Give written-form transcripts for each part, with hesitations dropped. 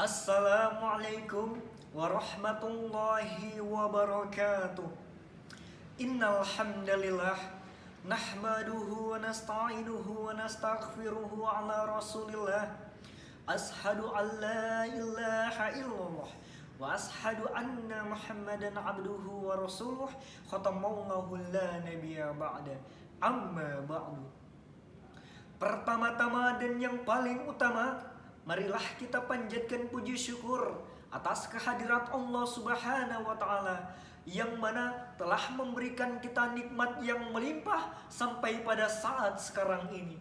Assalamualaikum warahmatullahi wabarakatuh. Innal hamdalillah nahmaduhu wa nasta'inuhu wa nastaghfiruhu ala Rasulillah. Ashhadu an la ilaha illallah wa ashhadu anna Muhammadan abduhu wa rasuluh khatamallahu la nabiyya ba'da. Amma ba'du. Pertama-tama dan yang paling utama, marilah kita panjatkan puji syukur atas kehadirat Allah Subhanahu wa Ta'ala yang mana telah memberikan kita nikmat yang melimpah sampai pada saat sekarang ini.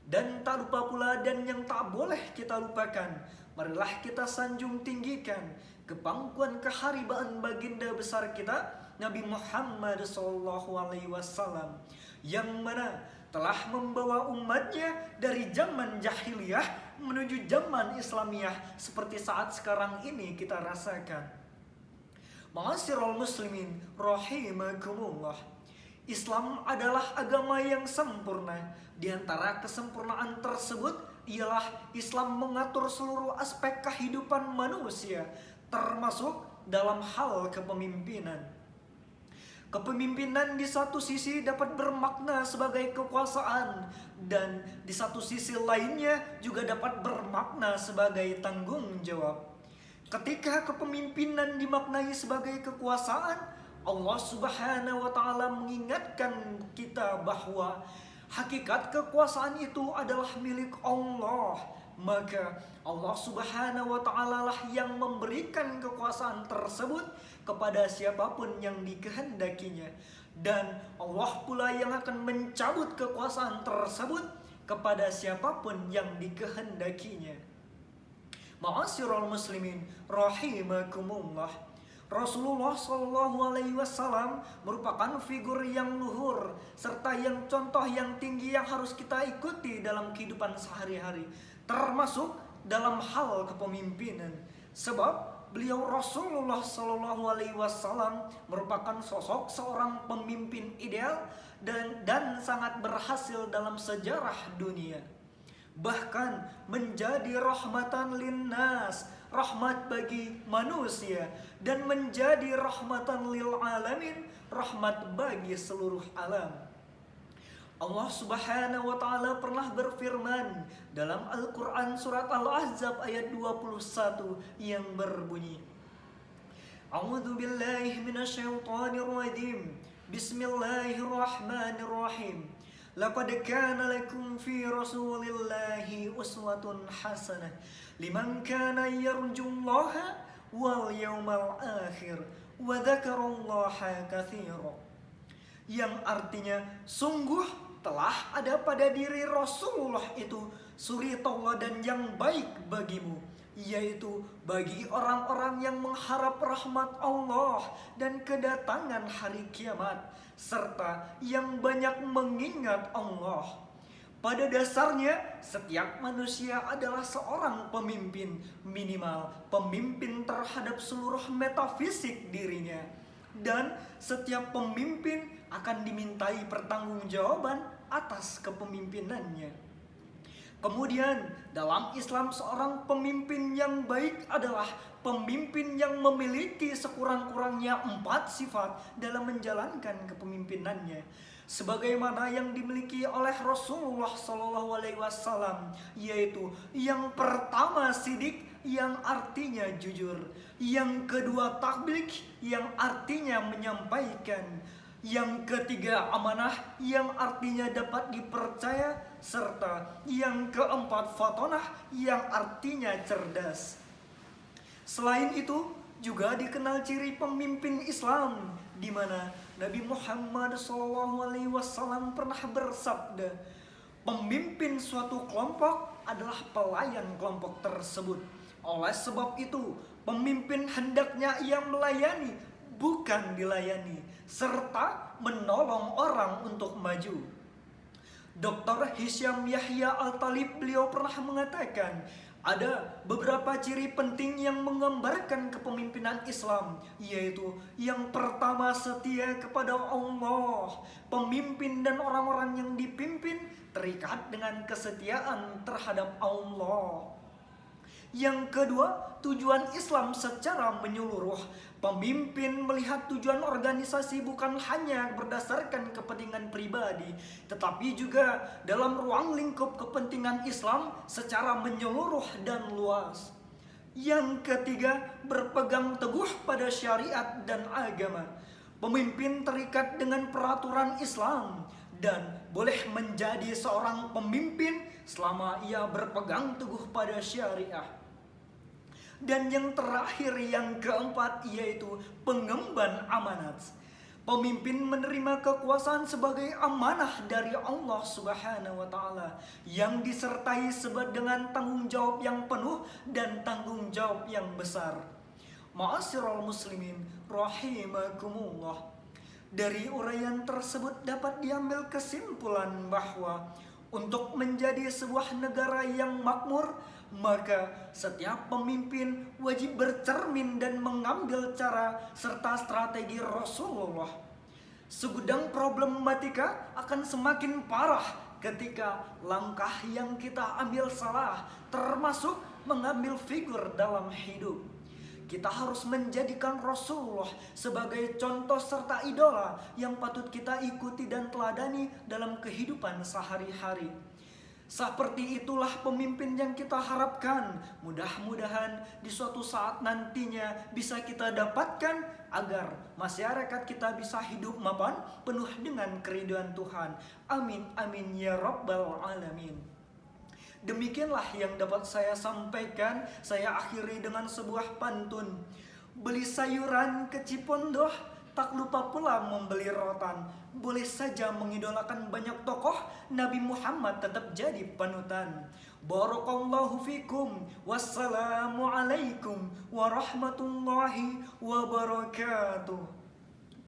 Dan tak lupa pula, dan yang tak boleh kita lupakan, marilah kita sanjung tinggikan kepangkuan keharibaan baginda besar kita Nabi Muhammad SAW, yang mana telah membawa umatnya dari zaman jahiliyah menuju zaman Islamiyah seperti saat sekarang ini kita rasakan. Ma'asyiral muslimin rahimakumullah. Islam adalah agama yang sempurna. Di antara kesempurnaan tersebut ialah Islam mengatur seluruh aspek kehidupan manusia, termasuk dalam hal kepemimpinan. Kepemimpinan di satu sisi dapat bermakna sebagai kekuasaan, dan di satu sisi lainnya juga dapat bermakna sebagai tanggung jawab. Ketika kepemimpinan dimaknai sebagai kekuasaan, Allah Subhanahu wa Ta'ala mengingatkan kita bahwa hakikat kekuasaan itu adalah milik Allah. Maka Allah Subhanahu wa Ta'ala lah yang memberikan kekuasaan tersebut kepada siapapun yang dikehendakinya, dan Allah pula yang akan mencabut kekuasaan tersebut kepada siapapun yang dikehendakinya. Ma'asyiral muslimin rahimakumullah. Rasulullah SAW merupakan figur yang luhur serta yang contoh yang tinggi yang harus kita ikuti dalam kehidupan sehari-hari, termasuk dalam hal kepemimpinan. Sebab beliau Rasulullah SAW merupakan sosok seorang pemimpin ideal dan sangat berhasil dalam sejarah dunia. Bahkan menjadi rahmatan linnas, rahmat bagi manusia, dan menjadi rahmatan lil alamin, rahmat bagi seluruh alam. Allah Subhanahu wa Ta'ala pernah berfirman dalam Al-Quran surat Al-Ahzab ayat 21 yang berbunyi, A'udzu billahi minasyaitonir rajim. Bismillahirrahmanirrahim. Laqad kana lakum fi Rasulillahi uswatun hasanah liman kana yarjullaha wal yawmal akhir wa dzakarallaha katsira. Yang artinya, sungguh telah ada pada diri Rasulullah itu suri tauladan yang baik bagimu, yaitu bagi orang-orang yang mengharap rahmat Allah dan kedatangan hari kiamat, serta yang banyak mengingat Allah. Pada dasarnya, setiap manusia adalah seorang pemimpin, minimal pemimpin terhadap seluruh metafisik dirinya. Dan setiap pemimpin akan dimintai pertanggungjawaban atas kepemimpinannya. Kemudian dalam Islam, seorang pemimpin yang baik adalah pemimpin yang memiliki sekurang-kurangnya 4 sifat dalam menjalankan kepemimpinannya, sebagaimana yang dimiliki oleh Rasulullah SAW, yaitu yang pertama sidik, yang artinya jujur, yang kedua tabligh, yang artinya menyampaikan, yang ketiga amanah, yang artinya dapat dipercaya, serta yang keempat fatonah, yang artinya cerdas. Selain itu juga dikenal ciri pemimpin Islam, di mana Nabi Muhammad SAW pernah bersabda, pemimpin suatu kelompok adalah pelayan kelompok tersebut. Oleh sebab itu, pemimpin hendaknya ia melayani, bukan dilayani, serta menolong orang untuk maju. Dr. Hisham Yahya Al-Talib, beliau pernah mengatakan, ada beberapa ciri penting yang menggambarkan kepemimpinan Islam, yaitu yang pertama, setia kepada Allah. Pemimpin dan orang-orang yang dipimpin terikat dengan kesetiaan terhadap Allah. Yang kedua, tujuan Islam secara menyeluruh. Pemimpin melihat tujuan organisasi bukan hanya berdasarkan kepentingan pribadi, tetapi juga dalam ruang lingkup kepentingan Islam secara menyeluruh dan luas. Yang ketiga, berpegang teguh pada syariat dan agama. Pemimpin terikat dengan peraturan Islam dan boleh menjadi seorang pemimpin selama ia berpegang teguh pada syariah. Dan yang terakhir, yang keempat, yaitu pengemban amanat. Pemimpin menerima kekuasaan sebagai amanah dari Allah Subhanahu wa Ta'ala yang disertai dengan tanggung jawab yang penuh dan tanggung jawab yang besar. Ma'asyiral muslimin rahimakumullah. Dari uraian tersebut dapat diambil kesimpulan bahwa untuk menjadi sebuah negara yang makmur, maka setiap pemimpin wajib bercermin dan mengambil cara serta strategi Rasulullah. Segudang problematika akan semakin parah ketika langkah yang kita ambil salah, termasuk mengambil figur dalam hidup. Kita harus menjadikan Rasulullah sebagai contoh serta idola yang patut kita ikuti dan teladani dalam kehidupan sehari-hari. Seperti itulah pemimpin yang kita harapkan. Mudah-mudahan di suatu saat nantinya bisa kita dapatkan agar masyarakat kita bisa hidup mapan penuh dengan keridhaan Tuhan. Amin amin ya rabbal alamin. Demikianlah yang dapat saya sampaikan. Saya akhiri dengan sebuah pantun. Beli sayuran ke Cipondoh, tak lupa pula membeli rotan. Boleh saja mengidolakan banyak tokoh, Nabi Muhammad tetap jadi panutan. Barakallahu fikum. Wassalamualaikum warahmatullahi wabarakatuh.